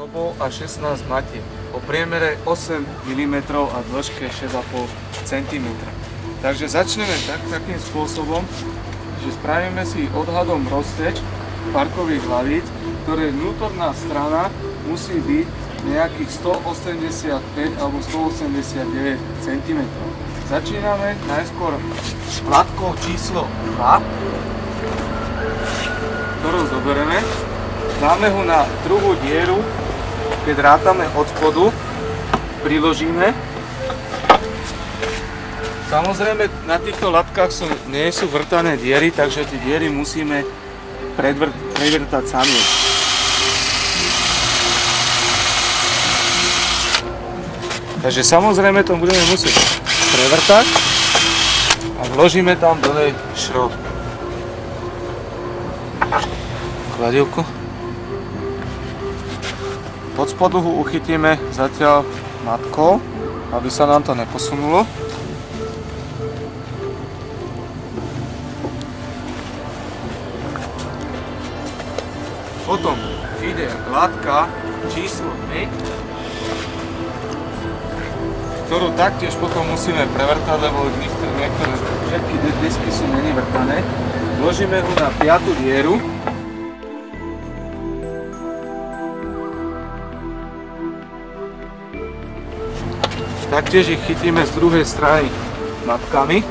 šrobov a 16 matiek. O priemere 8 mm a dĺžke 6,5 cm. Takže začneme takým spôsobom, že spravíme si odhadom rozteč parkových hlavíc, ktoré vnútorná strana musí byť nejakých 185 alebo 189 cm. Začíname najskôr latkou číslo 2, ktorú zoberieme. Dáme ho na druhú dieru, keď rátame od spodu, priložíme. Samozrejme, na týchto latkách nie sú vrtané diery, takže tie diery musíme prevrtať sami. Takže samozrejme to budeme musieť prevrtať a vložíme tam dole šrob. Kladievko. Pod spodu ho uchytíme zatiaľ matkou, aby sa nám to neposunulo. Potom ide latka číslo 5, ktorú taktiež potom musíme prevrtať, lebo niektoré všetky desky sú nevrtané. Vložíme ho na 5. dieru. Taktiež ich chytíme z druhej strany matkami.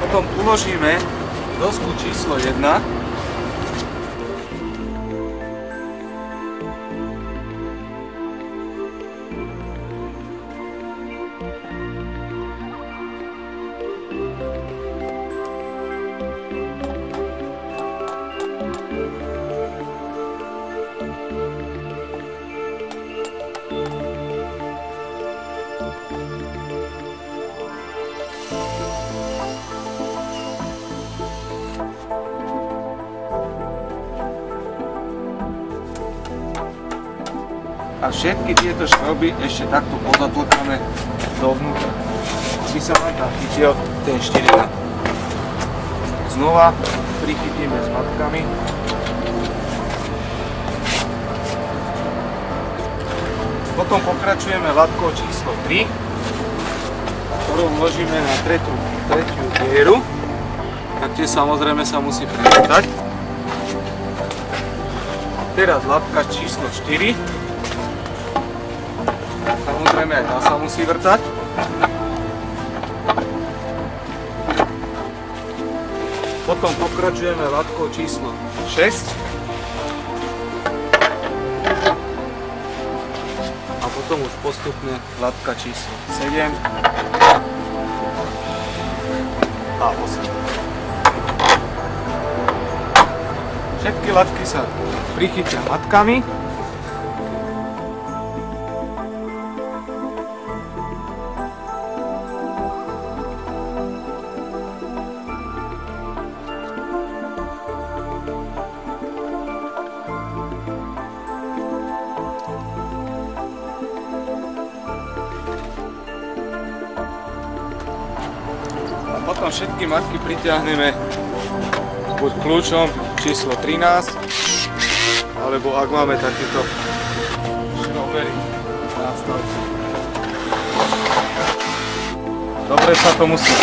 Potom uložíme dosku číslo 1. A všetky tieto šroby ešte takto pozatlkáme dovnútra, aby sa nám tam chytil ten 4. Znova prichytíme s matkami. Potom pokračujeme latkou číslo 3, ktorú vložíme na tretiu dieru. Taktiež samozrejme sa musí prevrtať. Teraz latka číslo 4. Samozrejme aj tá sa musí vrtať. Potom pokračujeme latkou číslo 6. A potom už postupne latka číslo 7 a 8. Všetky latky sa prichytia matkami. Potom všetky matky pritiahneme buď kľúčom číslo 13, alebo ak máme takéto šrobery na stavci. Dobre sa to musí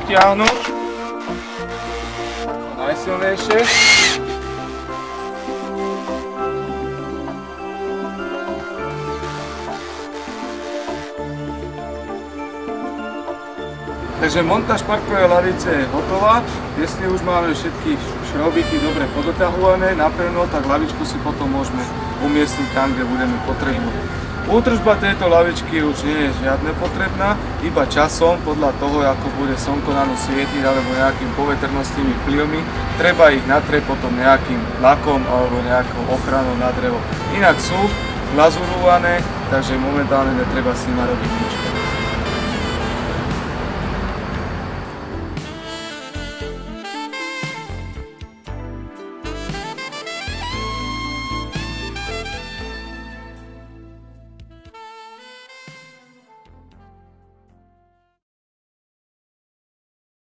utiahnuť, najsilnejšie. Takže montáž parkovej lavice je hotová. Jestli už máme všetky šrobiky dobre podoťahované napevno, tak lavičku si potom môžeme umiestniť tam, kde budeme potrebovať. Údržba tejto lavičky už nie je žiadne potrebná, iba časom, podľa toho, ako bude slnko na ňu svietiť alebo nejakým poveternostnými vplyvmi, treba ich natrieť potom nejakým lakom alebo nejakou ochranou na drevo. Inak sú glazurované, takže momentálne netreba s nimi robiť nič.